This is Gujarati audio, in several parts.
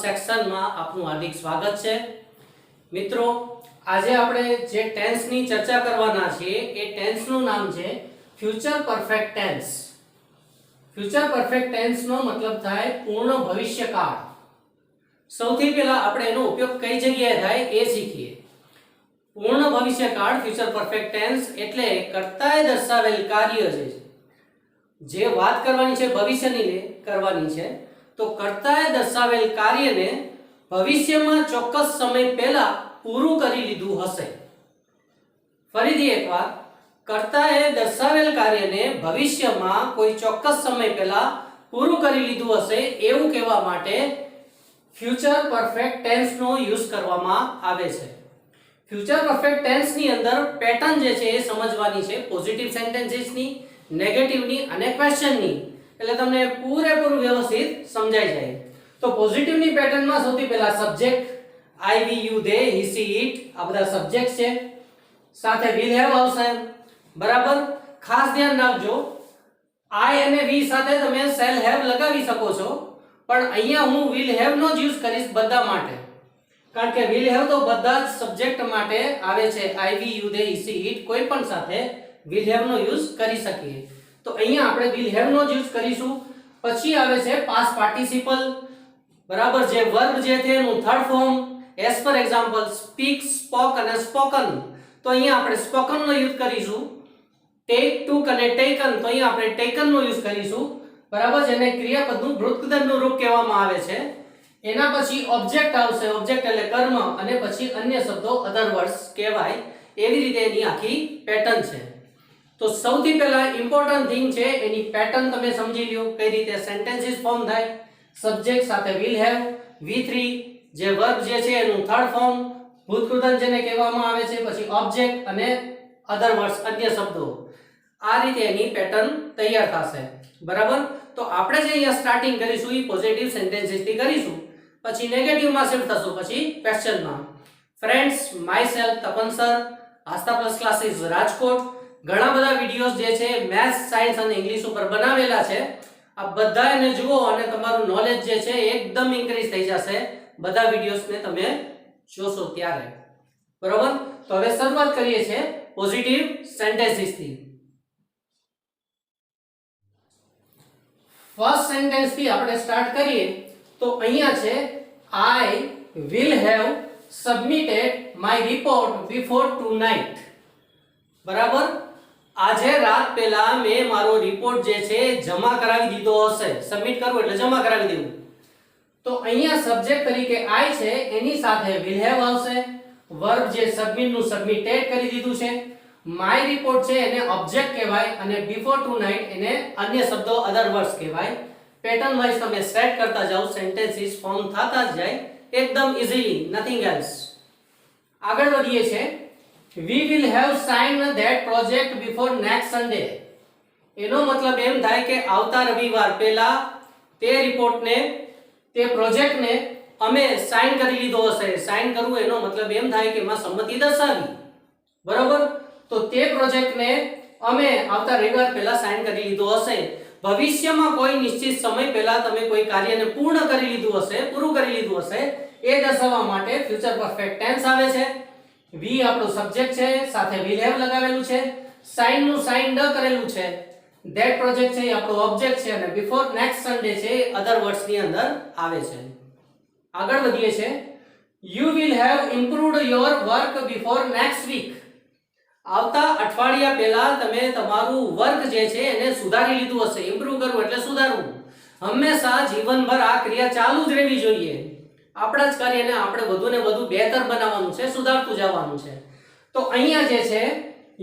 સેક્શનમાં આપનું હાર્દિક સ્વાગત છે। મિત્રો, આજે આપણે જે ટેન્સની ચર્ચા કરવાના છીએ એ ટેન્સનું નામ છે future perfect tense. Future perfect ટેન્સનો મતલબ થાય પૂર્ણ ભવિષ્યકાળ। સૌથી પહેલા આપણે એનો ઉપયોગ કઈ જગ્યાએ થાય એ શીખીએ। પૂર્ણ ભવિષ્યકાળ ફ્યુચર પરફેક્ટ ટેન્સ એટલે કર્તાએ દર્શાવેલ કાર્ય જે વાત કરવાની છે ભવિષ્યની કરવાની છે તો કર્તાએ દર્શાવેલ કાર્યને ભવિષ્યમાં ચોક્કસ સમય પહેલા પૂરું કરી લીધું હશે। ફરીથી એકવાર, કર્તાએ દર્શાવેલ કાર્યને ભવિષ્યમાં કોઈ ચોક્કસ સમય પહેલા પૂરું કરી લીધું હશે એવું કહેવા માટે ફ્યુચર પરફેક્ટ ટેન્સનો યુઝ કરવામાં આવે છે। ફ્યુચર પરફેક્ટ ટેન્સની અંદર પેટર્ન જે છે એ સમજવાની છે, પોઝિટિવ સેન્ટેન્સીસની, નેગેટિવની અને ક્વેશ્ચનની, એટલે તમને પૂરેપૂરું વ્યવસ્થિત સમજાઈ જાય। તો પોઝિટિવની પેટર્નમાં સૌથી પહેલા subject I, we, you, they, he, she, it આ બધા સબ્જેક્ટ છે, સાથે વિલ હેવ આવશે, બરાબર। ખાસ ધ્યાન રાખજો, આઈ અને વી સાથે તમે શેલ હેવ લગાવી શકો છો, પણ અહીંયા હું વિલ હેવ નો જ યુઝ કરીશ બધા માટે, કારણ કે વિલ હેવ તો બધા જ સબ્જેક્ટ માટે આવે છે। I, we, you, they, he, she, it કોઈ પણ સાથે વિલ હેવ નો યુઝ કરી શકીએ, તો અહીંયા આપણે વિલ હેવ નો જ યુઝ કરીશું। પછી આવે છે પાસ્ટ પાર્ટિસિપલ, બરાબર, જે વર્બ જે છે એનું third form, as per example speak, spoke અને સ્પોકન, તો અહીંયા આપણે સ્પોકન નો યુઝ કરીશું। ટેક, ટુક અને ટેકન, તો અહીંયા આપણે ટેકન નો યુઝ કરીશું, બરાબર, જેને ક્રિયાપદનું વૃત્તપદનું રૂપ કહેવામાં આવે છે। એના પછી ઓબ્જેક્ટ આવશે, ઓબ્જેક્ટ એટલે કર્મ, અને પછી અન્ય શબ્દો અધર વર્ડ્સ કહેવાય। એવી રીતે એની આખી પેટર્ન છે। તો સૌથી પહેલા ઇમ્પોર્ટન્ટ થિંગ છે એની પેટર્ન તમે સમજી લ્યો, કઈ રીતે સેન્ટેન્સીસ ફોર્મ થાય। સબ્જેક્ટ સાથે વિલ હેવ, V3 જે વર્બ જે છે એનું થર્ડ ફોર્મ, ભૂતકૃદંત જેને કહેવામાં આવે છે, પછી ઓબ્જેક્ટ અને અધર વર્ડ્સ અન્ય શબ્દો, આ રીતે એની પેટર્ન તૈયાર થશે, બરાબર। તો આપણે જે અહીંયા સ્ટાર્ટિંગ કરીશું એ પોઝિટિવ સેન્ટેન્સીસ થી કરીશું, પછી નેગેટિવ માં શિફ્ટ થશું, પછી ક્વેશ્ચનમાં। Friends, myself Tapan sir, Aastha plus classes Rajkot, ઘણા બધા વિડિયોઝ જે છે મેથ્સ, સાયન્સ અને ઇંગ્લિશ ઉપર બનાવેલા છે। આ બધા એને જુઓ અને તમારું નોલેજ જે છે એકદમ ઇન્ક્રીઝ થઈ જશે બધા વિડિયોઝને તમે જોશો ત્યારે, બરોબર। તો હવે શરૂઆત કરીએ છીએ પોઝિટિવ સેન્ટેન્સીસ થી। ફર્સ્ટ સેન્ટેન્સ થી આપણે સ્ટાર્ટ કરીએ તો અહીંયા છે I will have submitted my report before tonight, બરાબર। આજે રાત પહેલા મેં મારો રિપોર્ટ જે છે જમા કરાવી દીધો હશે। સબમિટ કરવું એટલે જમા કરાવી દેવું, તો અહીંયા સબ્જેક્ટ તરીકે આઈ છે, એની સાથે વિલ હેવ આવશે, વર્બ જે સબમિટ નું સબમિટેડ કરી દીધું છે, માય રિપોર્ટ છે એને ઓબ્જેક્ટ કહેવાય, અને બિફોર ટુનાઇટ એને અન્ય શબ્દો અધર વર્ડ્સ કહેવાય। પેટર્ન વાઇઝ તમે સેટ કરતા જાઓ, સેન્ટેન્સીસ ફોર્મ થતા જ જાય એકદમ ઇઝીલી, નથિંગ એલ્સ। આગળ વધીએ છે, we will have signed that project before next Sunday, એનો મતલબ એમ થાય કે આવતા રવિવાર પહેલા તે રિપોર્ટને, તે પ્રોજેક્ટને અમે સાઇન કરી લીધો હશે। સાઇન કરવું એનો મતલબ એમ થાય કે એમાં સંમતિ દર્શાવી, બરાબર। તો તે પ્રોજેક્ટને અમે આવતા રવિવાર પહેલા સાઇન કરી લીધો હશે। ભવિષ્યમાં કોઈ નિશ્ચિત સમય પહેલા તમે કોઈ કાર્યને પૂર્ણ કરી લીધું હશે, પૂરું કરી લીધું હશે, એ દર્શાવવા માટે ફ્યુચર પરફેક્ટ ટેન્સ આવે છે। વી આપણું સબ્જેક્ટ છે, સાથે વિલ હેવ લગાવેલું છે, સાઇન નું સાઇન ડ કરેલું છે, ધેટ પ્રોજેક્ટ છે એ આપણો ઓબ્જેક્ટ છે, અને બિફોર નેક્સ્ટ સન્ડે છે એ અધર વર્ડ્સ ની અંદર આવે છે। આગળ વધીએ છે, you will have improved your work before next week, આવતા અઠવાડિયા પહેલા તમે તમારું વર્ક જે છે એને સુધારી લીધું હશે। ઇમ્પ્રૂવ કરવું એટલે સુધારવું, હંમેશા જીવનભર આ ક્રિયા ચાલુ જ રહેવી જોઈએ। આપણા જ કાર્યને આપણે વધુ ને વધુ બહેતર બનાવવાનું છે, સુધારતું જવાનું છે। તો અહીંયા જે છે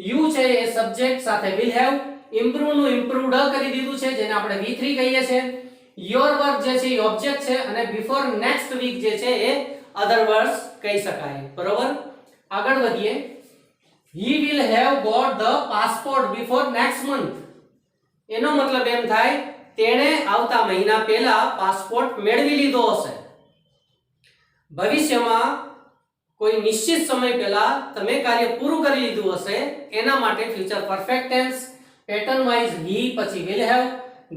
યુ છે એ સબ્જેક્ટ સાથે વિલ હેવ, ઇમ્પ્રૂવ નું ઇમ્પ્રૂવ્ડ કરી દીધું છે, જેને આપણે V3 કહીએ છીએ, યોર વર્ક જે છે એ ઓબ્જેક્ટ છે, અને બિફોર નેક્સ્ટ વીક જે છે એ અધર વર્ડ્સ કહી શકાય, બરોબર। આગળ વધીએ, he will have got the passport before next month, એનો મતલબ એમ થાય તેણે આવતા મહિના પહેલા પાસપોર્ટ મેળવી લીધો હશે। ભવિષ્યમાં કોઈ નિશ્ચિત સમય પહેલા તમે કાર્ય પૂરું કરી લીધું હશે, એના માટે future perfect tense, pattern wise he પછી will have,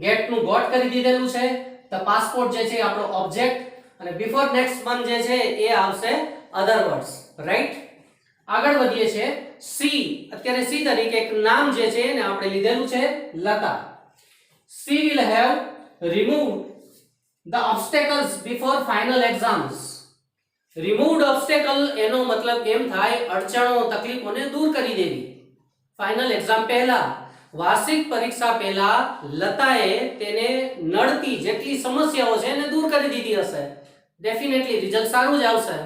get નું ગોટ કરી દીધેલું છે, ધ પાસપોર્ટ જે છે આપણો ઓબ્જેક્ટ, અને બિફોર નેક્સ્ટ વન જે છે એ આવશે અધર વર્ડ્સ, રાઈટ. આગળ વધીએ છે સી. અત્યારે સી તરીકે એક નામ જે છે એને આપણે લીધેલું છે Lata. She will have removed the obstacles before final exams. Removed obstacle એનો મતલબ એમ થાય અડચણો તકલીફોને દૂર કરી દેવી. ફાઇનલ એક્ઝામ પહેલા, વાર્ષિક પરીક્ષા પહેલા લતાએ તેને નડતી જેટલી સમસ્યાઓ છે એને દૂર કરી દીધી હશે. ડેફિનેટલી રિઝલ્ટ સારું જ આવશે.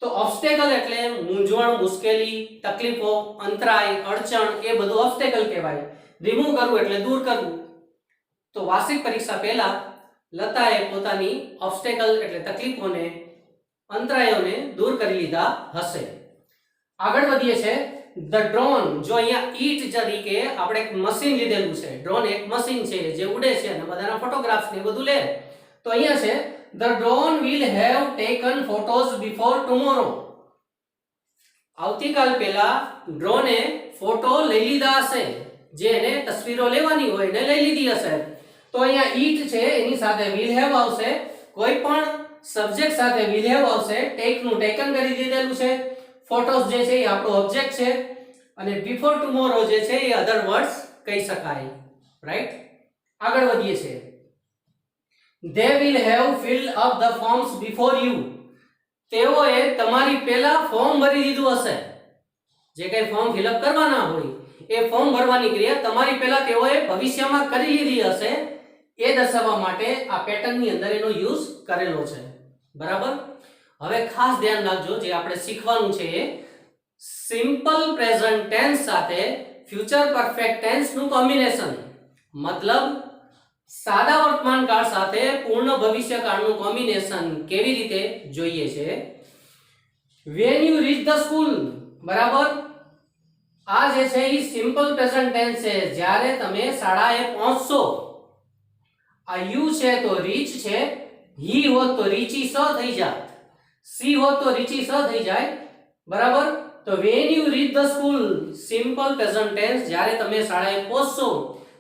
તો ઓબ્સ્ટેકલ એટલે મૂંઝવણ, મુશ્કેલી, તકલીફો, અંતરાય, અડચણ, એ બધું ઓબ્સ્ટેકલ કહેવાય. રિમૂવ કરવું એટલે દૂર કરવું. તો વાર્ષિક પરીક્ષા પહેલા લતાએ પોતાની ઓબ્સ્ટેકલ એટલે તકલીફોને, અંતરાયોને દૂર કરી લીધા હશે. આગળ વધીએ છે ધ ડ્રોન. જો અહીંયા ઈટ તરીકે આપણે એક મશીન લીધેલું છે. ડ્રોન એક મશીન છે જે ઉડે છે અને બધાના ફોટોગ્રાફ્સ ને બધું લે. તો અહીંયા છે the drone will have taken photos before tomorrow. આવતીકાલ પહેલા ડ્રોને ફોટો લઈ લીધા હશે. જે એને તસવીરો લેવાની હોય એને લઈ લીધી હશે. તો અહીંયા ઈટ છે એની સાથે વિલ હેવ આવશે. કોઈ પણ સબ્જેક્ટ સાથે વિલ હેવ આવશે. ટેક નું ટેકન કરી દીધેલું છે. ફોટોસ જે છે એ આપણો ઓબ્જેક્ટ છે અને બિફોર ટુમોરો જે છે એ અધર વર્ડ્સ કહી શકાય, રાઈટ. આગળ વધીએ છે they will have filled up the forms before you. તેઓએ તમારી પહેલા ફોર્મ ભરી દીધું હશે. જે કંઈ ફોર્મ ફિલઅપ કરવાના હોય એ ફોર્મ ભરવાની ક્રિયા તમારી પહેલા તેઓએ ભવિષ્યમાં કરી લીધી હશે. એ દર્શાવવા માટે આ પેટર્નની અંદર એનો યુઝ કરેલો છે, બરાબર. હવે ખાસ ધ્યાન રાખજો, જે આપણે શીખવાનું છે એ સિમ્પલ પ્રેઝન્ટ ટેન્સ સાથે ફ્યુચર પરફેક્ટ ટેન્સ નું કોમ્બિનેશન. મતલબ સાદા વર્તમાન કાળ સાથે પૂર્ણ ભવિષ્યકાળનું કોમ્બિનેશન કેવી રીતે જોઈએ છે. when you reach the school, બરાબર. આ જે છે એ સિમ્પલ પ્રેઝન્ટ ટેન્સ છે. જ્યારે તમે શાળાએ પહોંચશો. આ યુ છે તો રીચ છે. હી હોત તો રીચી સ થઈ જાત. સી હોત તો રીચી સ થઈ જાય, બરાબર. તો when you reach the school, simple present tense જ્યારે તમે શાળાએ પહોંચશો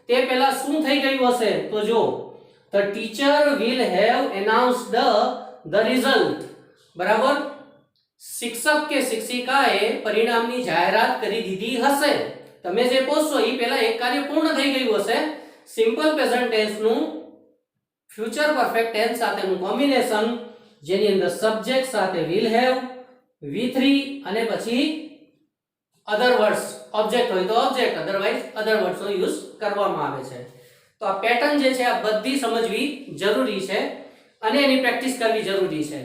તે પહેલા શું થઈ ગયું હશે? તો જો the teacher will have announced the result, બરાબર. શિક્ષક કે શિક્ષિકાએ પરિણામની જાહેરાત કરી દીધી હશે. તમે જે પહોંચશો એ પહેલા એક કાર્ય પૂર્ણ થઈ ગયું હશે. સિમ્પલ પ્રેઝન્ટ ટેન્સ નું ફ્યુચર પરફેક્ટ ટેન્સ સાથેનું કોમ્બિનેશન, જેની અંદર સબ્જેક્ટ સાથે will have, V3 અને પછી અધર વર્ડ્સ, ઓબ્જેક્ટ હોય તો ઓબ્જેક્ટ, અધરવાઇઝ અધર વર્ડ્સ નો યુઝ કરવામાં આવે છે. તો આ પેટર્ન જે છે આ બધી સમજવી જરૂરી છે અને એની પ્રેક્ટિસ કરવી જરૂરી છે.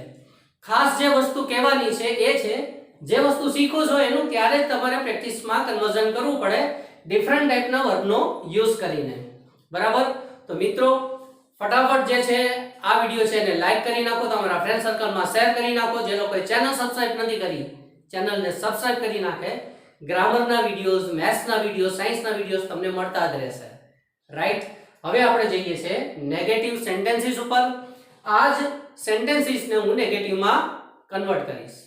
ખાસ જે વસ્તુ કહેવાની છે એ છે જે વસ્તુ શીખો છો એનું ત્યારે જ તમારે પ્રેક્ટિસમાં કન્વર્ઝન કરવું પડે ડિફરન્ટ ટાઈપના વર્બનો યુઝ કરીને, બરાબર. તો મિત્રો ફટાફટ જે છે આ વિડિયો છે એને લાઈક કરી નાખો, તમારા ફ્રેન્ડ સર્કલમાં શેર કરી નાખો. જે લોકોએ ચેનલ સબસ્ક્રાઇબ નથી કરી ચેનલને સબસ્ક્રાઇબ કરી નાખે. ગ્રામરના વિડિયોઝ, મેથ્સના વિડિયોઝ, સાયન્સના વિડિયોઝ તમને મળતા જ રહેશે, રાઈટ. હવે આપણે જઈએ છે નેગેટિવ સેન્ટેન્સીસ ઉપર. આ જ સેન્ટેન્સીસને હું નેગેટિવમાં કન્વર્ટ કરીશ.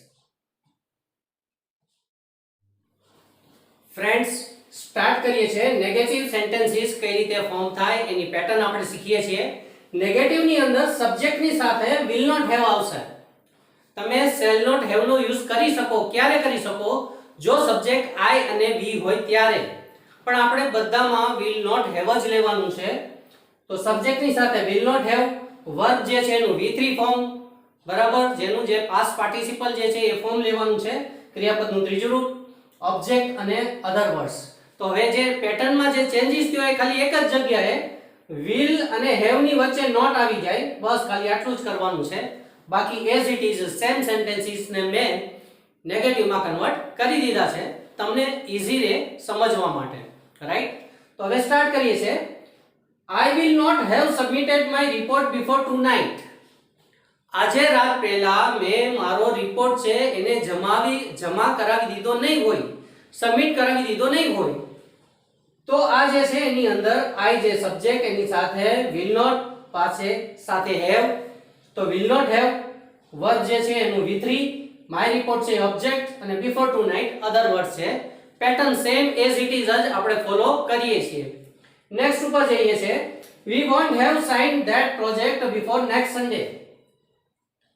ફ્રેન્ડ્સ, સ્ટાર્ટ કરીએ છીએ. નેગેટિવ સેન્ટેન્સીસ કઈ રીતે ફોર્મ થાય એની પેટર્ન આપણે શીખીએ છીએ. નેગેટિવ ની અંદર સબ્જેક્ટની સાથે will not have આવશે. તમે shall not have નો યુઝ કરી શકો. ક્યારે કરી શકો? જો સબ્જેક્ટ I અને we હોય ત્યારે. પણ આપણે બધામાં will not have જ લેવાનું છે. તો સબ્જેક્ટની સાથે will not have, વર્બ જે છે એનું V3 ફોર્મ, બરાબર, જેનું જે પાસ્ટ પાર્ટિસિપલ જે છે એ ફોર્મ લેવાનું છે. ક્રિયાપદનું ત્રીજું રૂપ, ઓબ્જેક્ટ અને અધર વર્ડ્સ. તો હવે જે પેટર્નમાં જે ચેન્જીસ થયો એ ખાલી એક જ જગ્યાએ will અને have ની વચ્ચે નોટ આવી જાય, બસ ખાલી આટલું જ કરવાનું છે. બાકી as it is same sentences ને મેં નેગેટિવમાં કન્વર્ટ કરી દીધા છે તમને ઈઝી રહે સમજવા માટે, રાઈટ. તો હવે સ્ટાર્ટ કરીએ છીએ. I will not have submitted my report before tonight. આજે રાત પહેલા મેં મારો રિપોર્ટ છે એને જમા કરાવી દીધો નહીં હોય, સબમિટ કરાવી દીધો નહીં હોય. તો આ જે છે એની અંદર I જે સબ્જેક્ટ એની સાથે will not પાછે સાથે have. તો will not have વર્બ જે છે એનું V3, my report છે ઓબ્જેક્ટ અને before tonight અધર વર્ડ છે. Pattern same as it is જ આપણે ફોલો કરીએ છીએ. નેક્સ્ટ ઉપર જઈએ છે. We won't have signed that project before next Sunday.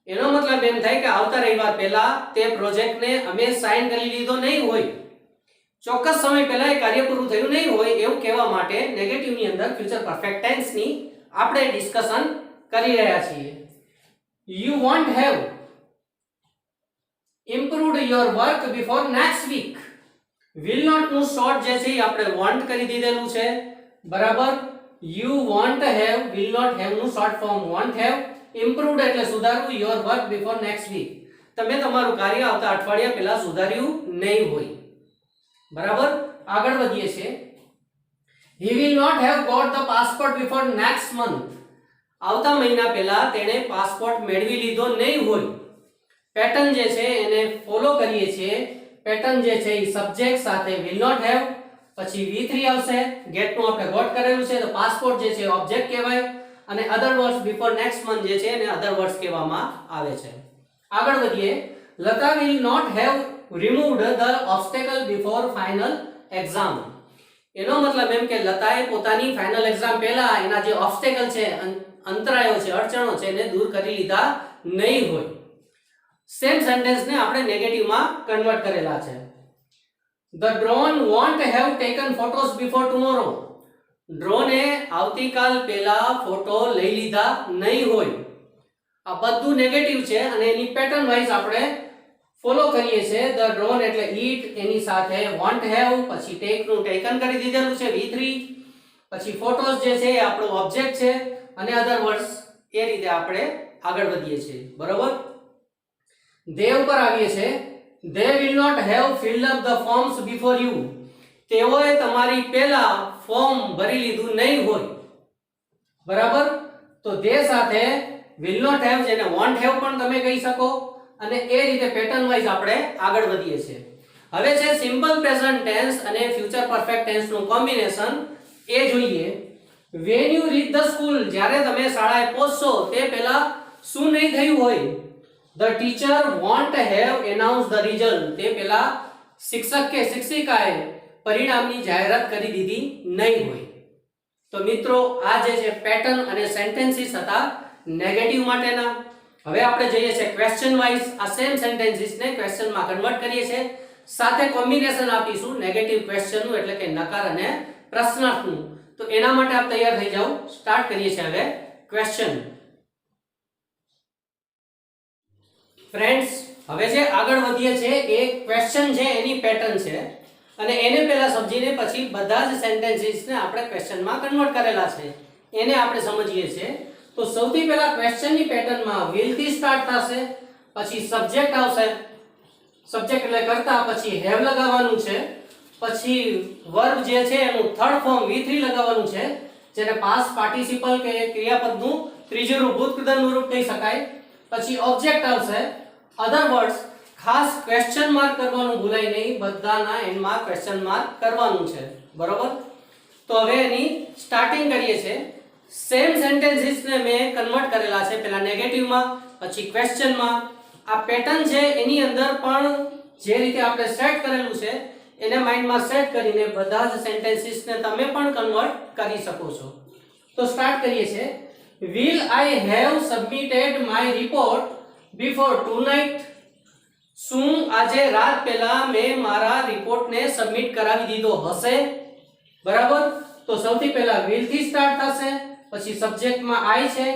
એનો મતલબ એમ થાય કે આવતા રવિવાર પહેલા તે પ્રોજેક્ટને અમે સાઇન કરી લીધો નહીં હોય, ચોક્કસ સમય પહેલા એ કાર્ય પૂરું થયું નહીં હોય એવું કહેવા માટે નેગેટિવની અંદર ફ્યુચર પરફેક્ટ ટેન્સની આપણે ડિસ્કશન કરી રહ્યા છીએ. You won't have improved your work before next week. will not નું શોર્ટ જે છે એ આપણે want કરી દીધેલું છે, બરાબર. You won't have, will not have નું short form won't have, improved એટલે સુધારવું, your work before next week તમે તમારું કાર્ય આવતા અઠવાડિયા પહેલા સુધાર્યું નહીં હોય, બરાબર. આગળ વધીએ છે. He will not have got the passport before next month. આવતા મહિના પહેલા તેણે પાસપોર્ટ મેળવી લીધો નહીં હોય. પેટર્ન જે છે એને ફોલો કરીએ છીએ. પેટર્ન જે છે એ સબ્જેક્ટ સાથે will not have, પછી V3 આવશે, get નું આપણે ગોટ કરેલું છે તો પાસપોર્ટ જે છે ઓબ્જેક્ટ કહેવાય, અને અધર વર્ડ્સ બિફોર નેક્સ્ટ મંથ જે છે એને અધર વર્ડ્સ કહેવામાં આવે છે. આગળ વધીએ. Lata will not have removed the obstacle before final exam. એનો મતલબ એમ કે લતાએ પોતાની ફાઇનલ એક્ઝામ પહેલા એના જે ઓબ્સ્ટેકલ છે, અંતરાયો છે, અડચણો છે એને દૂર કરી લીધા નહીં હોય. સેમ સેન્ટેન્સને આપણે નેગેટિવમાં કન્વર્ટ કરેલા છે. The drone won't have taken photos before tomorrow. ડ્રોને આવતીકાલ પહેલા ફોટો લઈ લીધા નહીં હોય. આ બધું નેગેટિવ છે અને એની પેટર્ન વાઇઝ આપણે ફોલો કરીએ છીએ. ધ ડ્રોન એટલે ઈટ, એની સાથે વોન્ટ હેવ, પછી ટેક નું ટેકન કરી દીધેલું છે V3, પછી ફોટોસ જે છે એ આપણો ઓબ્જેક્ટ છે, અને અધર વર્ડ્સ એ રીતે આપણે આગળ વધીએ છીએ, બરોબર. they ઉપર આવીએ છીએ. they will not have filled up the forms before you. તેઓએ તમારી પહેલા ફોર્મ ભરી લીધું નહીં હોય, બરાબર. તો they સાથે will not have જેને won't have પણ તમે કહી શકો, અને એ રીતે પેટર્ન વાઇઝ આપણે આગળ વધીએ છીએ. હવે છે સિમ્પલ પ્રેઝન્ટ ટેન્સ અને ફ્યુચર પરફેક્ટ ટેન્સ નું કોમ્બિનેશન, એ જોઈએ. when you reach the school, જ્યારે તમે શાળાએ પહોંચશો તે પહેલા શું નહીં થયું હોય? the teacher won't have announced the result. તે પહેલા શિક્ષક કે શિક્ષિકાએ પરિણામની જાહેરાત કરી દીધી નહીં હોય. તો મિત્રો આ જે છે પેટર્ન અને સેન્ટેન્સીસ હતા નેગેટિવ માટેના. હવે આપણે જોઈએ છે ક્વેશ્ચન વાઇઝ આ સેમ સેન્ટેન્સીસને ક્વેશ્ચનમાં કન્વર્ટ કરીએ છીએ, સાથે કોમ્બિનેશન આપીશું નેગેટિવ ક્વેશ્ચનનું એટલે કે નકાર અને પ્રશ્નાર્થનું. તો એના માટે આપ તૈયાર થઈ જાઓ. સ્ટાર્ટ કરીએ છીએ હવે ક્વેશ્ચન. ફ્રેન્ડ્સ, હવે જે આગળ વધીએ છે એ ક્વેશ્ચન છે એની પેટર્ન છે, અને એને પહેલા સમજીને પછી બધા જ સેન્ટેન્સીસને આપણે ક્વેશ્ચનમાં કન્વર્ટ કરેલા છે એને આપણે સમજીએ છીએ. તો સૌથી પહેલા ક્વેશ્ચનની પેટર્નમાં will થી સ્ટાર્ટ થશે, પછી સબ્જેક્ટ આવશે, સબ્જેક્ટ એટલે કરતા, પછી have લગાવવાનું છે, પછી વર્બ જે છે એનું થર્ડ ફોર્મ V3 લગાવવાનું છે, જેને પાસ્ટ પાર્ટિસિપલ કે ક્રિયાપદનું ત્રીજું રૂપ ભૂતકૃતનું રૂપ કહી શકાય. પછી ઓબ્જેક્ટ આવશે, અધર વર્ડ્સ, ખાસ ક્વેશ્ચન માર્ક કરવાનું ભૂલાય નહીં, બધાના એન્ડમાં ક્વેશ્ચન માર્ક કરવાનું છે, બરોબર. તો હવે એની સ્ટાર્ટિંગ કરીએ છીએ. સેમ સેન્ટેન્સીસને મેં કન્વર્ટ કરેલા છે, પહેલા નેગેટિવમાં પછી ક્વેશ્ચનમાં. આ પેટર્ન છે એની અંદર પણ જે રીતે આપણે સેટ કરેલું છે એને માઇન્ડમાં સેટ કરીને બધા જ સેન્ટેન્સીસને તમે પણ કન્વર્ટ કરી શકો છો. તો સ્ટાર્ટ કરીએ છીએ. will I have submitted my report before tonight? શું આજે રાત પહેલા મેં મારા રિપોર્ટને સબમિટ કરાવી દીધો હશે? બરાબર. તો સૌથી પહેલા will થી સ્ટાર્ટ થશે, પછી સબ્જેક્ટમાં I છે,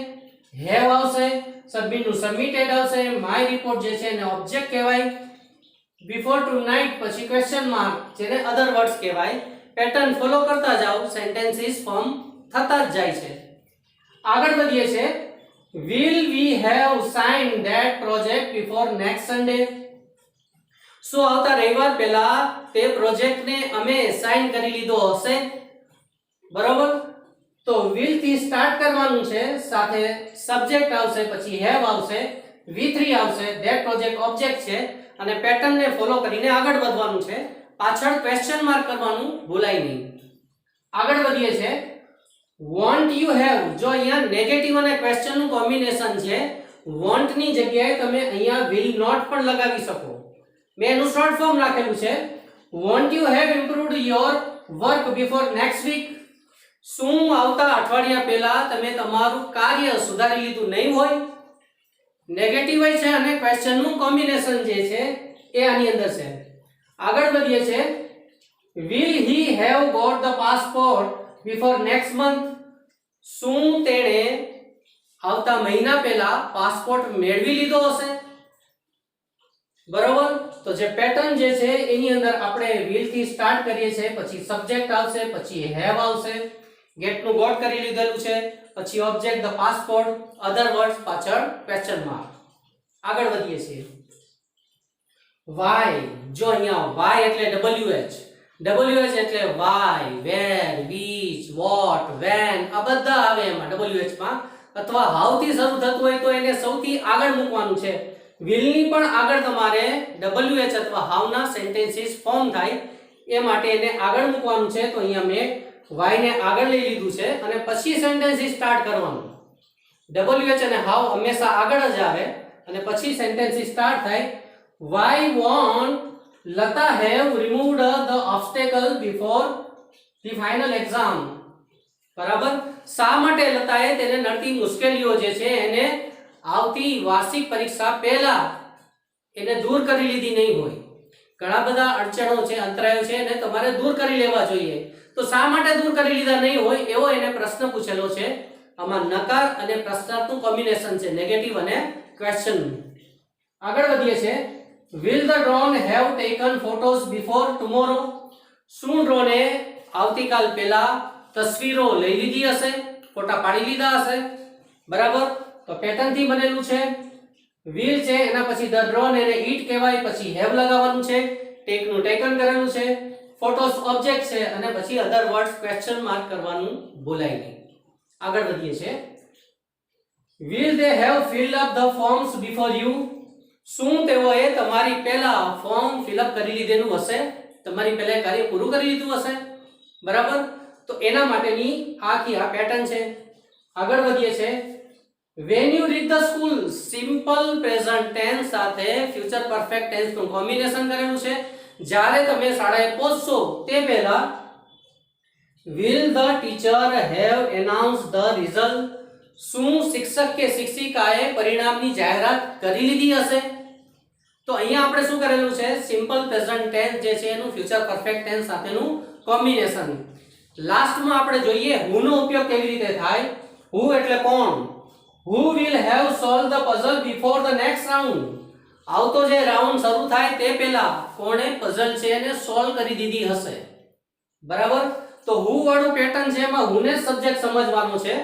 have આવશે, સબમિટ નું સબમિટેડ આવશે, my report જે છે એને ઓબ્જેક્ટ કહેવાય, before tonight પછી ક્વેશ્ચન માર્ક જેને અધર વર્ડ્સ કહેવાય. પેટર્ન ફોલો કરતા જાઓ, સેન્ટેન્સીસ ફોર્મ થતા જ જાય છે. આગળ વધીએ છે. will we have signed that project before next Sunday? શું આવતા રવિવાર પહેલા તે પ્રોજેક્ટને અમે સાઇન કરી લીધો હશે? બરોબર. તો will થી સ્ટાર્ટ કરવાનું છે, સાથે સબ્જેક્ટ આવશે, પછી have આવશે, V3 આવશે, that project ઓબ્જેક્ટ છે, અને પેટર્નને ફોલો કરીને આગળ વધવાનું છે. પાછળ ક્વેશ્ચન માર્ક કરવાનું ભૂલાય નહીં. આગળ વધીએ છે. want you have, જો અહીંયા નેગેટિવ અને ક્વેશ્ચન નું કોમ્બિનેશન છે, want ની જગ્યાએ તમે અહીંયા will not પણ લગાવી શકો. મેં એનું શોર્ટ ફોર્મ રાખેલું છે. want you have improved your work before next week? શું આવતા અઠવાડિયા પહેલા તમે તમારું કાર્ય સુધારી લીધું નહીં હોય? નેગેટિવ છે અને ક્વેશ્ચન નું કોમ્બિનેશન જે છે એ આની અંદર છે. આગળ વધીએ છે. will he have got the passport before next month? શું તેણે આવતા મહિના પહેલા પાસપોર્ટ મેળવી લીધો હશે? બરોબર. તો જે પેટર્ન જે છે એની અંદર આપણે will થી સ્ટાર્ટ કરીએ છીએ, પછી સબ્જેક્ટ આવશે, પછી have આવશે, get નું ગોટ કરી લીધેલું છે, પછી object the passport, other words, પાછળ ક્વેશ્ચન માર્ક. આગળ વધીએ છીએ. why, જો અહીંયા why એટલે WH એટલે why, where, which, what, when આ બધા આવે એમાં WH માં, અથવા how થી શરૂ થતું હોય તો એને સૌથી આગળ મૂકવાનું છે. will ની પણ આગળ તમારે WH અથવા how ના સેન્ટેન્સીસ ફોર્મ થાય એ માટે એને આગળ મૂકવાનું છે. તો અહીંયા મેં why ને આગળ લઈ લીધું છે અને પછી સેન્ટેન્સીસ સ્ટાર્ટ કરવાનું. WH અને how હંમેશા આગળ જ આવે અને પછી સેન્ટેન્સીસ સ્ટાર્ટ થાય. why won't Lata have removed the obstacle before the final exam? બરાબર. શા માટે લતાએ તેને નડતી મુશ્કેલીઓ જે છે એને આવતી વાર્ષિક પરીક્ષા પહેલા એને દૂર કરી લીધી નહીં હોય. ઘણા બધા અડચણો છે, અંતરાયો છે એને તમારે દૂર કરી લેવા જોઈએ. તો શા માટે દૂર કરી લીધા નહીં હોય એવો એને પ્રશ્ન પૂછેલો છે. આમાં નકાર અને પ્રશ્નાર્થનું કોમ્બિનેશન છે, નેગેટિવ અને ક્વેશ્ચન. આગળ વધીએ છે. will the drone have taken photos before tomorrow? શું ડ્રોને આવતીકાલ પહેલા તસવીરો લઈ લીધી હશે, ફોટા પાડી લીધા હશે? બરાબર. તો પેટર્ન થી બનેલું છે. will છે, એના પછી the drone એને it કહેવાય, પછી have લગાવવાનું છે, take નું taken કરેલું છે, photos ઓબ્જેક્ટ છે અને પછી other words question mark કરવાનું ભૂલાય નહીં. આગળ વધીએ છે. will they have filled up the forms before you? શું તેઓએ તમારી પહેલા ફોર્મ ફિલઅપ કરી લીધેલું હશે, તમારી પહેલા કાર્ય પૂરું કરી લીધું હશે? બરાબર. તો એના માટેની આખી આ પેટર્ન છે. આગળ વધીએ છે. when you reach the school, simple present tense સાથે ફ્યુચર પરફેક્ટ ટેન્સ નું કોમ્બિનેશન કરેલું છે. જ્યારે તમે શાળાએ પહોંચશો તે પહેલા will the teacher have announced the result? શું શિક્ષક કે શિક્ષિકાએ પરિણામની જાહેરાત કરી લીધી હશે? તો અહીંયા આપણે શું કરેલું છે, સિમ્પલ પ્રેઝન્ટ ટેન્સ જે છે એનું ફ્યુચર પરફેક્ટ ટેન્સ સાથેનું કોમ્બિનેશન. લાસ્ટમાં આપણે જોઈએ who નો ઉપયોગ કેવી રીતે થાય. who એટલે કોણ. who will have solved the puzzle before the next round? આવતો જે રાઉન્ડ શરૂ થાય તે પહેલા કોણે પઝલ છે એને સોલ્વ કરી દીધી હશે? બરાબર. તો who વાળું પેટર્ન છે એમાં who ને સબ્જેક્ટ સમજવાનો છે,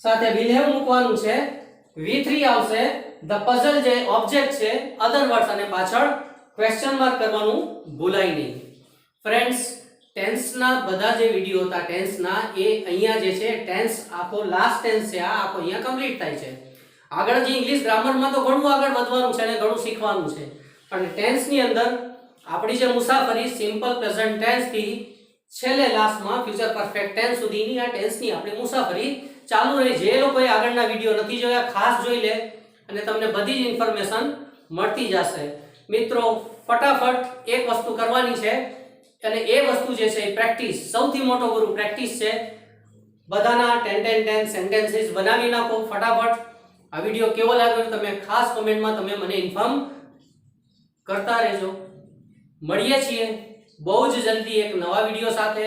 સાથે will have મૂકવાનું છે, V3 આવશે, the puzzle જે ઓબ્જેક્ટ છે, other words અને પાછળ ક્વેશ્ચન માર્ક કરવાનું ભૂલાય નહીં. ફ્રેન્ડ્સ, ટેન્સના બધા જે વિડિયો હતા ટેન્સના એ અહીંયા જે છે ટેન્સ આખો લાસ્ટ ટેન્સ છે આ આખો અહીંયા કમ્પ્લીટ થાય છે. આગળ જે ઇંગ્લિશ ગ્રામરમાં તો ઘણું આગળ વધવાનું છે અને ઘણું શીખવાનું છે, પણ ટેન્સની અંદર આપણી જે મુસાફરી સિમ્પલ પ્રેઝન્ટ ટેન્સ થી છેલ્લે લાસ્ટમાં ફ્યુચર પરફેક્ટ ટેન્સ સુધીની આ ટેન્સની આપણી મુસાફરી ચાલુ રહી. જે લોકોએ આગળના વિડિયો નથી જોયા ખાસ જોઈ લે અને તમને બધી જ ઇન્ફોર્મેશન મળતી જશે. મિત્રો, ફટાફટ એક વસ્તુ કરવાની છે અને એ વસ્તુ જે છે એ પ્રેક્ટિસ. સૌથી મોટો ગુરુ પ્રેક્ટિસ છે. બધાના 10 સેન્ટેન્સીસ બનાવી નાખો ફટાફટ. આ વિડિયો કેવો લાગ્યો તમે ખાસ કમેન્ટમાં તમે મને ઇન્ફોર્મ કરતા રહેજો. મળીએ છીએ બહુ જ જલ્દી એક નવા વિડિયો સાથે.